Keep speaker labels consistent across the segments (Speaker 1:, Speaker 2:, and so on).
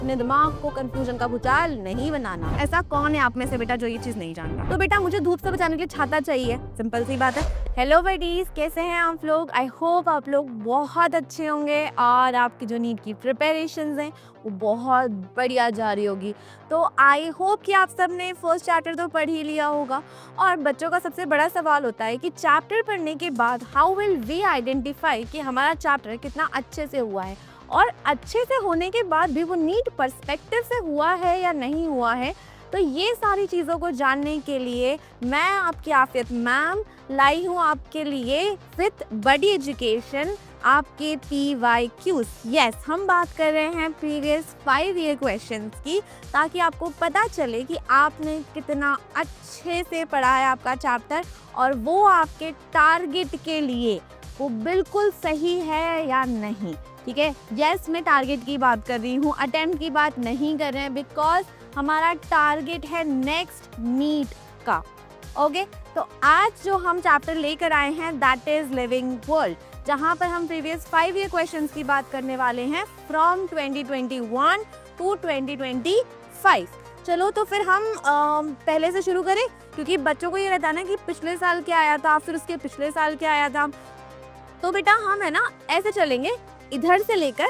Speaker 1: अपने दिमाग को कंफ्यूजन का भूचाल नहीं बनाना। ऐसा कौन है आप में से बेटा जो ये चीज नहीं जानता? तो बेटा मुझे धूप से बचाने के लिए छाता चाहिए, सिंपल सी बात है। हेलो बडीज, कैसे हैं आप लोग? आई होप आप लोग बहुत अच्छे होंगे और आपकी जो नीट की प्रिपरेशंस हैं वो बहुत बढ़िया जा रही होगी। तो आई होप कि आप सब ने फर्स्ट चैप्टर तो पढ़ ही लिया होगा। और बच्चों का सबसे बड़ा सवाल होता है कि चैप्टर पढ़ने के बाद हाउ विल वी आइडेंटिफाई कि हमारा चैप्टर कितना अच्छे से हुआ है, और अच्छे से होने के बाद भी वो नीट पर्सपेक्टिव से हुआ है या नहीं हुआ है। तो ये सारी चीज़ों को जानने के लिए मैं आपकी आफियत मैम लाई हूँ आपके लिए विथ बडी एजुकेशन आपके PYQs। यस, हम बात कर रहे हैं प्रीवियस 5 ईयर क्वेश्चंस की, ताकि आपको पता चले कि आपने कितना अच्छे से पढ़ा है आपका चैप्टर और वो आपके टारगेट के लिए वो बिल्कुल सही है या नहीं। ठीक है, यस मैं टारगेट की बात कर रही हूँ, अटेम्प्ट की बात नहीं कर रहे हैं, बिकॉज हमारा टारगेट है नेक्स्ट नीट का। ओके, तो आज जो हम चैप्टर लेकर आए हैं दैट इज लिविंग वर्ल्ड, जहाँ पर हम प्रीवियस 5 ईयर क्वेश्चंस की बात करने वाले हैं फ्रॉम 2021 टू 2025। चलो तो फिर हम पहले से शुरू करें, क्योंकि बच्चों को ये रहता है ना कि पिछले साल क्या आया था, फिर उसके पिछले साल क्या आया था। तो बेटा हम है ना ऐसे चलेंगे, इधर से लेकर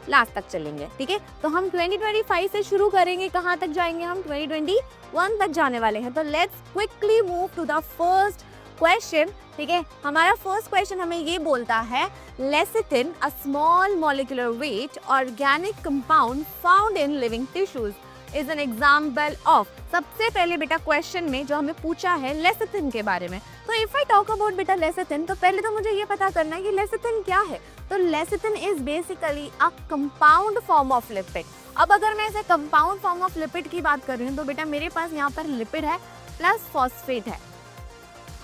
Speaker 1: लास्ट तक चलेंगे। ठीक है, तो हम 2025 से शुरू करेंगे, कहाँ तक जाएंगे? हम 2021 तक जाने वाले हैं। तो let's quickly move to the first question. ठीक है, हमारा फर्स्ट क्वेश्चन हमें ये बोलता है lecithin, a small molecular weight organic compound found in living tissues is an example of. सबसे पहले बेटा क्वेश्चन में जो हमें पूछा है लेसिथिन के बारे में, तो इफ आई टॉक अबाउट बेटा लेसिथिन, तो पहले तो मुझे ये पता करना है कि लेसिथिन क्या है। तो lecithin is basically a compound form of lipid. अब अगर मैं इसे कंपाउंड फॉर्म ऑफ लिपिड की बात कर रही हूँ तो बेटा मेरे पास यहाँ पर लिपिड है प्लस फॉस्फेट है।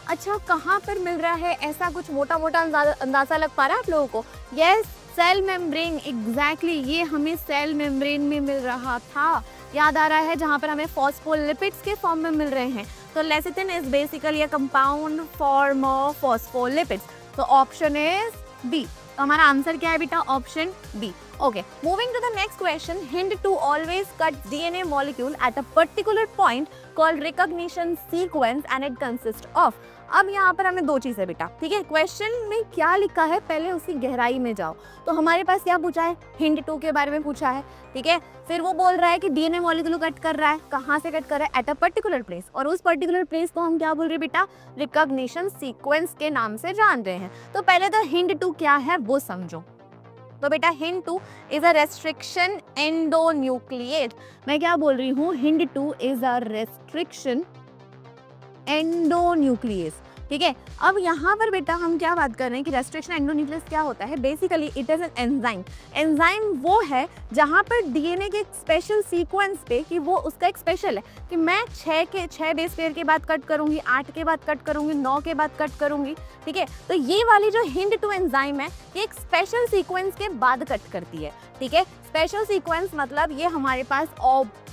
Speaker 1: अच्छा, कहाँ पर मिल रहा है? ऐसा कुछ मोटा मोटा अंदाजा लग पा रहा है आप लोगों को? यस, सेल मेम्ब्रेन, एग्जैक्टली ये हमें सेल मेम्ब्रेन में मिल रहा था, याद आ रहा है, जहाँ पर हमें फॉस्फोलिपिड्स के फॉर्म में मिल रहे हैं। तो lecithin is basically a compound form of phospholipids. तो ऑप्शन इज बी। तो हमारा आंसर क्या है बेटा? Option B. Okay, moving to the next question. Hint to always cut DNA molecule at a particular point called recognition sequence and it consist of. अब यहाँ पर हमें दो चीजें बेटा, ठीक है, क्वेश्चन में क्या लिखा है पहले उसकी गहराई में जाओ। तो हमारे पास क्या पूछा है? हिंट 2 के बारे में पूछा है। ठीक है, फिर वो बोल रहा है कि DNA मॉलिक्यूल कट कर रहा है, कहाँ से कट कर रहा है? एट अ पर्टिकुलर प्लेस, और उस पर्टिकुलर प्लेस को हम क्या बोल रहे हैं बेटा? रिकॉग्निशन सीक्वेंस के नाम से जान रहे हैं। तो पहले तो हिंट 2 क्या है वो समझो। तो बेटा हिंट 2 इज अ रेस्ट्रिक्शन एंडोन्यूक्लिएट। मैं क्या बोल रही हूँ? Hint 2 is a restriction endonuclease. ठीक है, अब यहाँ पर बेटा हम क्या बात कर रहे हैं कि रेस्ट्रिक्शन एंडोन्यूक्लियस क्या होता है? Basically it is an enzyme. Enzyme वो है जहाँ पर DNA के एक स्पेशल सीक्वेंस पे, कि वो उसका एक स्पेशल है कि मैं 6 बेस पेयर के बाद कट करूंगी, 8 के बाद कट करूंगी, 9 के बाद कट करूंगी। ठीक है, तो ये वाली जो हिंट 2 एंजाइम है ये एक स्पेशल सीक्वेंस के बाद कट करती है। ठीक है, स्पेशल सीक्वेंस मतलब ये हमारे पास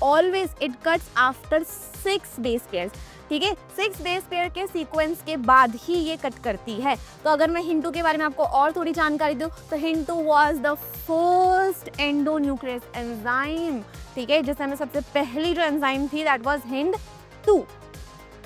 Speaker 1: always it cuts after 6 base pairs. ठीक है, 6 बेस पेयर के सीक्वेंस के बाद ही ये कट करती है। तो अगर मैं हिंट 2 के बारे में आपको और थोड़ी जानकारी दूं तो hint 2 was the first endonuclease enzyme. ठीक है, जिसमें सबसे पहली जो एंजाइम थी दैट वाज हिंट 2।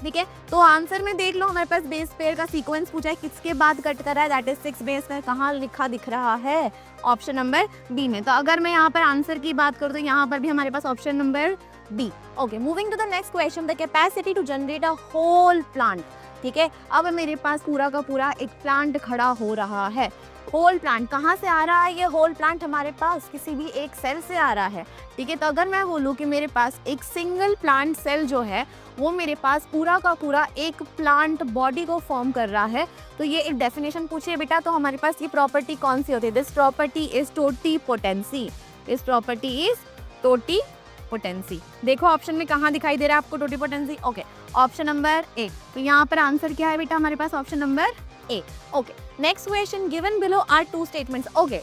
Speaker 1: ठीक है, तो आंसर में देख लो, हमारे पास बेस पेयर का सीक्वेंस पूछा है, किसके बाद कट कर रहा है? That is 6 base pair. कहाँ लिखा दिख रहा है? ऑप्शन नंबर बी में। तो अगर मैं यहाँ पर आंसर की बात करूँ तो यहाँ पर भी हमारे पास option number B. Okay, moving to the next question. The capacity to generate a whole plant. ठीक है, अब मेरे पास पूरा का पूरा एक प्लांट खड़ा हो रहा है। होल प्लांट कहाँ से आ रहा है? ये होल प्लांट हमारे पास किसी भी एक सेल से आ रहा है। ठीक है, तो अगर मैं बोलूँ कि मेरे पास एक सिंगल प्लांट सेल जो है वो मेरे पास पूरा का पूरा एक प्लांट बॉडी को फॉर्म कर रहा है, तो ये एक डेफिनेशन पूछिए बेटा, तो हमारे पास ये प्रॉपर्टी कौन सी होती है? This property is totipotency. This property is totipotency. देखो ऑप्शन में कहाँ दिखाई दे रहा है आपको totipotency? Okay, option number A. तो यहाँ पर आंसर क्या है बेटा? हमारे पास option number A. Okay, next question. Given below are 2 statements. Okay,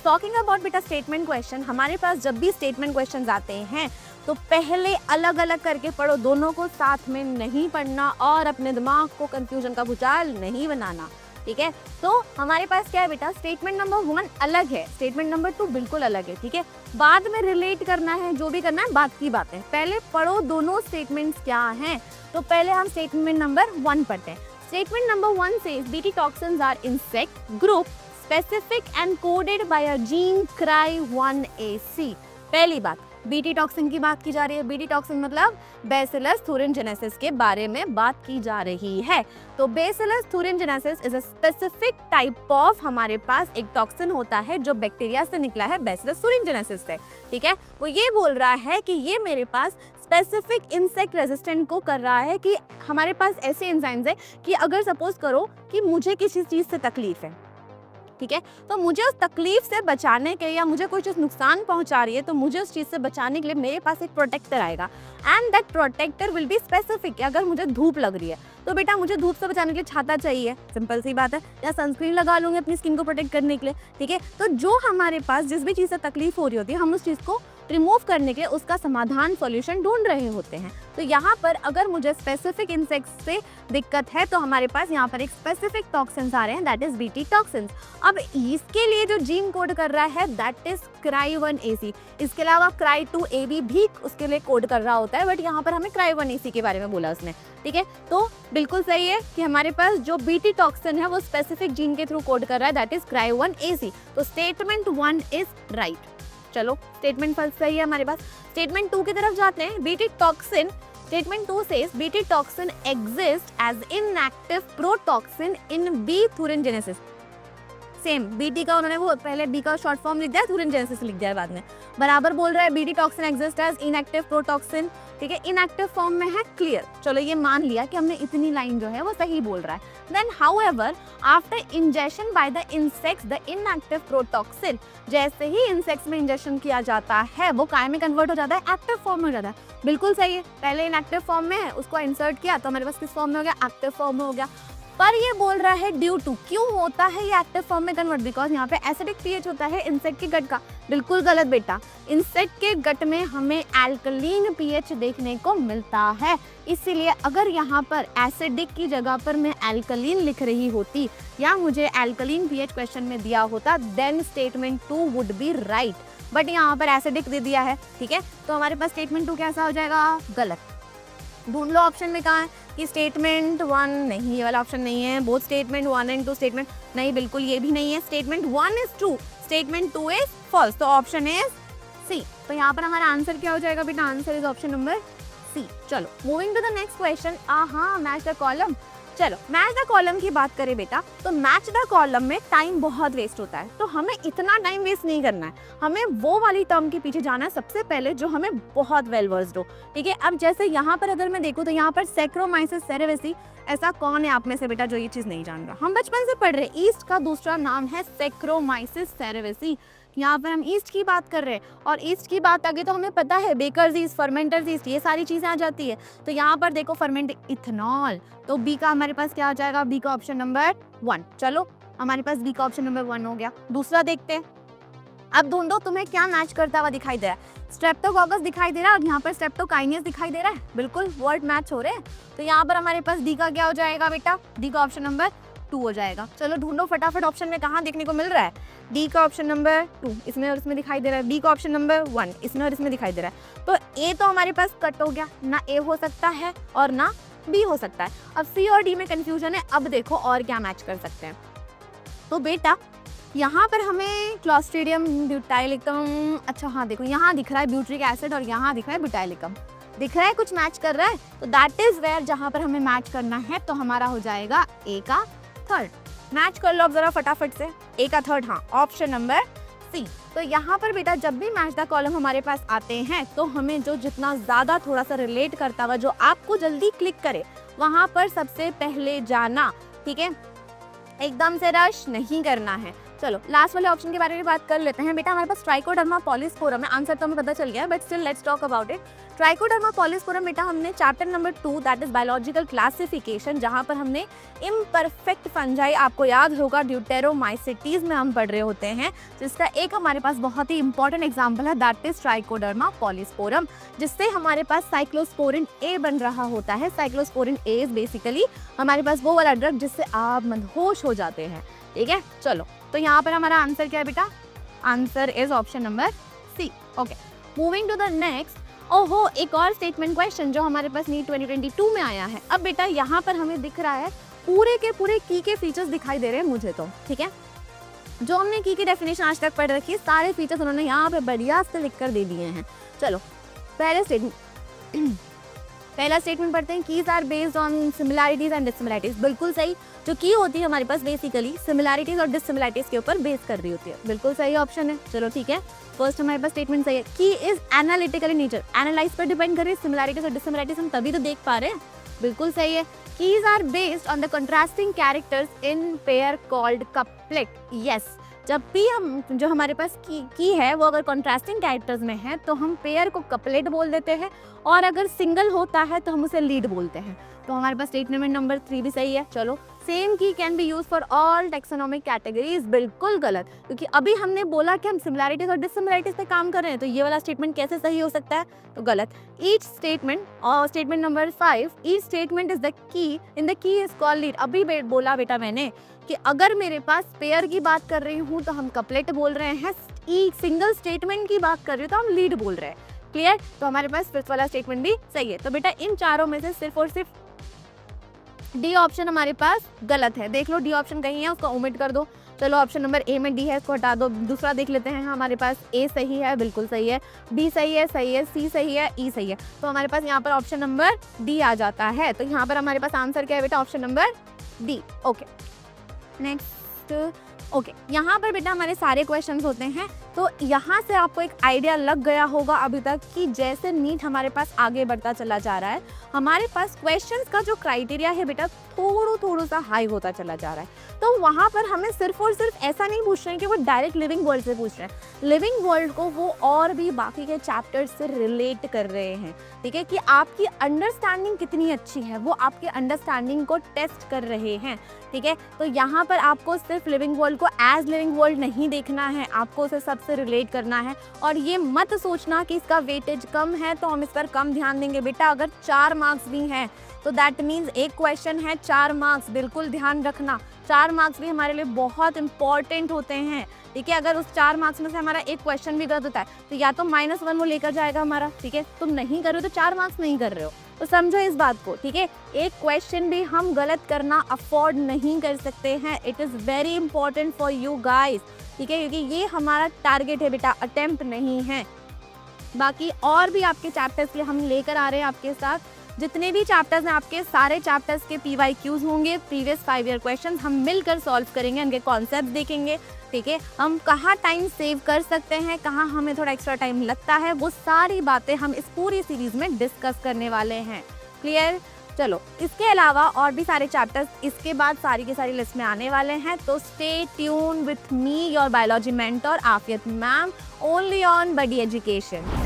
Speaker 1: talking about बेटा स्टेटमेंट क्वेश्चन, हमारे पास जब भी स्टेटमेंट क्वेश्चन आते हैं तो पहले अलग अलग करके पढ़ो, दोनों को साथ में नहीं पढ़ना और अपने दिमाग को कंफ्यूजन का भूचाल नहीं बनाना। ठीक है। तो हमारे पास क्या है बेटा, स्टेटमेंट नंबर 1 अलग है, स्टेटमेंट नंबर 2 बिल्कुल अलग है, ठीक है। बाद में रिलेट करना है, जो भी करना है बात की बात है, पहले पढ़ो दोनों स्टेटमेंट्स क्या हैं। तो पहले हम स्टेटमेंट नंबर 1 पढ़ते हैं। Statement number 1 says BT toxins are insect group specific and coded by a gene cry1ac। पहली बात, बीटी टॉक्सिन की बात की जा रही है। बीटी टॉक्सिन मतलब बैसिलस thuringiensis के बारे में बात की जा रही है। तो bacillus thuringiensis is a specific type of, हमारे पास एक टॉक्सिन होता है जो बैक्टीरिया से निकला है, बैसिलस thuringiensis से, ठीक है। वो ये बोल रहा है कि ये मेरे पास स्पेसिफिक इंसेक्ट रेजिस्टेंट को कर रहा है कि हमारे पास ऐसे एंजाइम्स है कि अगर सपोज करो कि मुझे किसी चीज से तकलीफ है, ठीक है, तो मुझे उस तकलीफ से बचाने के लिए या मुझे कोई चीज़ नुकसान पहुंचा रही है तो मुझे उस चीज़ से बचाने के लिए मेरे पास एक प्रोटेक्टर आएगा and that protector will be specific. अगर मुझे धूप लग रही है तो बेटा मुझे धूप से बचाने के लिए छाता चाहिए, सिंपल सी बात है, या सनस्क्रीन लगा लूंगी अपनी स्किन को प्रोटेक्ट करने के लिए, ठीक है। तो जो हमारे पास जिस भी चीज़ से तकलीफ हो रही होती है हम उस चीज़ को रिमूव करने के लिए उसका समाधान सॉल्यूशन ढूंढ रहे होते हैं। तो यहाँ पर अगर मुझे स्पेसिफिक इंसेक्ट से दिक्कत है तो हमारे पास यहाँ पर एक स्पेसिफिक टॉक्सिन्स आ रहे हैं, दैट इज बीटी टॉक्सिन्स। अब इसके लिए जो जीन कोड कर रहा है दैट इज cry1ac। इसके अलावा cry2ab भी उसके लिए कोड कर रहा होता है, बट यहाँ पर हमें cry1ac के बारे में बोला उसने, ठीक है। तो बिल्कुल सही है कि हमारे पास जो बीटी टॉक्सिन है वो स्पेसिफिक जीन के थ्रू कोड कर रहा है, दैट इज cry1ac। तो स्टेटमेंट 1 इज राइट। चलो स्टेटमेंट फर्स्ट सही है हमारे पास। स्टेटमेंट 2 की तरफ जाते हैं। BT toxin, statement 2 says BT toxin exist as inactive protoxin in B thuringiensis। Same BT का उन्होंने वो पहले बी का शॉर्ट फॉर्म लिख दिया, thuringiensis लिख दिया बाद में, बराबर बोल रहा है BT toxin exist as inactive protoxin, ठीक है, इनएक्टिव फॉर्म में है, क्लियर। चलो ये मान लिया कि हमने इतनी लाइन जो है वो सही बोल रहा है। Then however after injection by the insects the inactive protoxin, जैसे ही इंसेक्ट्स में इंजेक्शन किया जाता है वो काय में कन्वर्ट हो जाता है, एक्टिव फॉर्म में हो जाता है। बिल्कुल सही है, पहले इनएक्टिव फॉर्म में है उसको इंसर्ट किया तो हमारे पास किस फॉर्म में हो गया, एक्टिव फॉर्म में हो गया। पर ये बोल रहा है ड्यू टू, क्यों होता है ये एक्टिव फॉर्म में कन्वर्ट, बिकॉज यहाँ पे एसिडिक पीएच होता है इंसेक्ट के गट का। बिल्कुल गलत बेटा, इंसेक्ट के गट में हमें एल्कलीन पीएच देखने को मिलता है, इसीलिए अगर यहाँ पर एसिडिक की जगह पर मैं एल्कलीन लिख रही होती या मुझे एल्कलीन पीएच क्वेश्चन में दिया होता then statement 2 would be right, but यहाँ पर एसिडिक दे दिया है, ठीक है। तो हमारे पास स्टेटमेंट 2 कैसा हो जाएगा, गलत। ढूंढ लो ऑप्शन में कहाँ है कि स्टेटमेंट 1 नहीं, ये वाला ऑप्शन नहीं है। बोथ स्टेटमेंट 1 एंड 2 स्टेटमेंट नहीं, बिल्कुल ये भी नहीं है। Statement 1 is true, statement 2 is false, तो ऑप्शन इज सी। तो यहाँ पर हमारा आंसर क्या हो जाएगा बेटा, answer is option number C. चलो moving to the next question. हाँ, मैच द कॉलम। चलो मैच द कॉलम की बात करें बेटा, तो मैच द कॉलम में टाइम बहुत वेस्ट होता है, तो हमें इतना टाइम वेस्ट नहीं करना है, हमें वो वाली टर्म के पीछे जाना है सबसे पहले जो हमें बहुत वेल वर्स्ड हो, ठीक है। अब जैसे यहाँ पर अगर मैं देखूँ तो यहाँ पर सैक्रोमाइसिस सेरेवेसी, ऐसा कौन है आप में से बेटा जो ये चीज नहीं जान रहा, हम बचपन से पढ़ रहे, ईस्ट का दूसरा नाम है सैक्रोमाइसिस सेरेवेसी। यहाँ पर हम ईस्ट की बात कर रहे हैं और ईस्ट की बात आगे तो हमें पता है बेकर्स ईस्ट, फर्मेंटर्स ईस्ट, ये सारी चीजें आ जाती है। तो यहाँ पर देखो फर्मेंट इथेनॉल, तो बी का हमारे पास क्या आ जाएगा, बी का ऑप्शन नंबर 1। चलो हमारे पास बी का ऑप्शन नंबर 1 हो गया। दूसरा देखते हैं, अब ढूंढो तुम्हें क्या मैच करता हुआ दिखाई दे रहा है। स्ट्रेप्टोकोकस दिखाई दे रहा है और यहाँ पर स्ट्रेप्टोकाइनेस दिखाई दे रहा है, बिल्कुल वर्ड मैच हो रहे हैं। तो यहाँ पर हमारे पास डी का क्या हो जाएगा बेटा, डी का ऑप्शन नंबर 2 हो जाएगा। चलो ढूंढो फटाफट ऑप्शन में कहाँ देखने को मिल रहा है, डी का ऑप्शन नंबर 2 इसमें और इसमें दिखाई दे रहा है, बी का ऑप्शन नंबर 1 इसमें और इसमें दिखाई दे रहा है। तो ए तो हमारे पास कट हो गया, ना ए हो सकता है और ना बी हो सकता है। अब सी और डी में कंफ्यूजन है, अब देखो और क्या मैच कर सकते हैं। तो बेटा यहाँ पर हमें क्लॉस्ट्रीडियम ब्यूटाइलिकम, अच्छा हाँ देखो यहाँ दिख रहा है ब्यूट्रिक एसिड और यहाँ दिख रहा है ब्यूटाइलिकम, दिख रहा है कुछ मैच कर रहा है, तो दैट इज वेयर जहाँ पर हमें मैच करना है। तो हमारा हो जाएगा ए का 3rd, मैच कर लो अब जरा फटाफट से, ए का 3rd, हाँ ऑप्शन नंबर सी। तो यहाँ पर बेटा जब भी मैच द कॉलम हमारे पास आते हैं तो हमें जो जितना ज्यादा थोड़ा सा रिलेट करता हुआ जो आपको जल्दी क्लिक करे वहां पर सबसे पहले जाना, ठीक है, एकदम से रश नहीं करना है। चलो लास्ट वाले ऑप्शन के बारे में बात कर लेते हैं। बेटा हमारे पास ट्राइकोडर्मा पॉलीस्पोरम है, आंसर तो हमें पता चल गया, but still let's talk about it. Trichoderma polysporum बेटा हमने chapter number 2 that is biological classification, जहां पर हमने इम्परफेक्ट फंजाई, आपको याद होगा ड्यूटेरोमाइसिटीज में हम पढ़ रहे होते हैं, जिसका एक हमारे पास बहुत ही इंपॉर्टेंट एग्जाम्पल है दैट इज ट्राइकोडर्मा पॉलीस्पोरम, जिससे हमारे पास साइक्लोस्पोरिन ए बन रहा होता है। साइक्लोस्पोरिन ए इज बेसिकली हमारे पास वो वाला ड्रग जिससे आप मंदहोश हो जाते हैं, ठीक है। चलो तो यहाँ पर हमारा आंसर क्या है बेटा, answer is option number C. Okay, moving to the next. ओहो, एक और स्टेटमेंट क्वेश्चन जो हमारे पास नीट 2022 में आया है। अब बेटा यहाँ पर हमें दिख रहा है पूरे के पूरे की के फीचर्स दिखाई दे रहे हैं मुझे तो, ठीक है। जो हमने की डेफिनेशन आज तक पढ़ रखी है, सारे फीचर्स उन्होंने यहाँ पे बढ़िया से लिख कर दे दिए हैं। चलो पहला स्टेटमेंट पढ़ते हैं। Keys are based on similarities and dissimilarities. बिल्कुल सही, जो की होती है हमारे पास बेसिकली सिमिलैरिटीज और डिससिमिलैरिटीज के ऊपर बेस कर रही होती है। बिल्कुल सही ऑप्शन है। चलो ठीक है, फर्स्ट हमारे पास स्टेटमेंट सही है। की is analytical in nature, analyse पर डिपेंड कर रही है। सिमिलैरिटीज और डिससिमिलैरिटीज हम तभी तो देख पा रहे हैं। बिल्कुल सही है। Keys are based on the contrasting characters in pair called couplet. Yes, जब भी हम जो हमारे पास की है वो अगर कॉन्ट्रास्टिंग कैरेक्टर्स में है तो हम पेयर को कपलेट बोल देते हैं, और अगर सिंगल होता है तो हम उसे लीड बोलते हैं। तो हमारे पास स्टेटमेंट नंबर 3 भी सही है। चलो, सेम की can be use for all taxonomic categories. बिल्कुल गलत, क्योंकि अभी हमने बोला कि हम सिमिलैरिटीज और डिससिमिलैरिटीज पे काम कर रहे हैं, तो ये वाला स्टेटमेंट कैसे सही हो सकता है, तो गलत। ईच स्टेटमेंट, और statement number 5, each statement is the key in the key is called lead. अभी बोला बेटा मैंने कि अगर मेरे पास पेयर की बात कर रही हूँ तो हम कपलेट बोल रहे हैं, सिंगल स्टेटमेंट की बात कर रही हूँ तो हम लीड बोल रहे हैं। क्लियर? तो हमारे पास फिफ्थ वाला स्टेटमेंट भी सही है। तो बेटा इन चारों में से सिर्फ और सिर्फ डी ऑप्शन हमारे पास गलत है। देख लो, डी ऑप्शन कहीं है उसको ओमिट कर दो। चलो ऑप्शन नंबर ए में डी है, इसको हटा दो। दूसरा देख लेते हैं, हमारे पास ए सही है, बिल्कुल सही है, बी सही है, सी सही है, ई सही है। तो हमारे पास यहाँ पर ऑप्शन नंबर डी आ जाता है। तो यहाँ पर हमारे पास आंसर क्या है बेटा, option number D. Okay, next. Okay, यहाँ पर बेटा हमारे सारे क्वेश्चंस होते हैं। तो यहाँ से आपको एक आइडिया लग गया होगा अभी तक कि जैसे नीट हमारे पास आगे बढ़ता चला जा रहा है, हमारे पास क्वेश्चंस का जो क्राइटेरिया है बेटा थोड़ा सा हाई होता चला जा रहा है। तो वहाँ पर हमें सिर्फ और सिर्फ ऐसा नहीं पूछ रहे हैं कि वो डायरेक्ट लिविंग वर्ल्ड से पूछ रहे हैं, लिविंग वर्ल्ड को वो और भी बाकी के चैप्टर्स से रिलेट कर रहे हैं, ठीक है, कि आपकी अंडरस्टैंडिंग कितनी अच्छी है, वो आपकी अंडरस्टैंडिंग को टेस्ट कर रहे हैं, ठीक है। तो यहाँ पर आपको सिर्फ लिविंग वर्ल्ड को एज लिविंग वर्ल्ड नहीं देखना है, आपको उसे सबसे रिलेट करना है। और ये मत सोचना कि इसका वेटेज कम है तो हम इस पर कम ध्यान देंगे। बेटा अगर 4 मार्क्स भी हैं तो दैट मीन्स एक क्वेश्चन है 4 मार्क्स, बिल्कुल ध्यान रखना। 4 मार्क्स भी हमारे लिए बहुत इंपॉर्टेंट होते हैं, ठीक है। अगर उस 4 मार्क्स में से हमारा एक क्वेश्चन भी गलत होता है तो या तो -1 वो लेकर जाएगा हमारा, ठीक है। तुम नहीं कर रहे हो तो 4 मार्क्स नहीं कर रहे हो, तो समझो इस बात को, ठीक है। एक क्वेश्चन भी हम गलत करना अफोर्ड नहीं कर सकते हैं। It is very important for you guys, ठीक है, क्योंकि ये हमारा टारगेट है बेटा, अटेम्प्ट नहीं है। बाकी और भी आपके चैप्टर्स के हम लेकर आ रहे हैं आपके साथ। जितने भी चैप्टर्स हैं आपके, सारे चैप्टर्स के PYQs होंगे, प्रीवियस 5 ईयर क्वेश्चन हम मिलकर सॉल्व करेंगे, उनके कॉन्सेप्ट देखेंगे, ठीक है। हम कहाँ टाइम सेव कर सकते हैं, कहाँ हमें थोड़ा एक्स्ट्रा टाइम लगता है, वो सारी बातें हम इस पूरी सीरीज में डिस्कस करने वाले हैं। क्लियर? चलो, इसके अलावा और भी सारे चैप्टर्स इसके बाद सारी की सारी लिस्ट में आने वाले हैं। तो stay tune with me, your biology mentor Afiyat ma'am, only on Buddy education.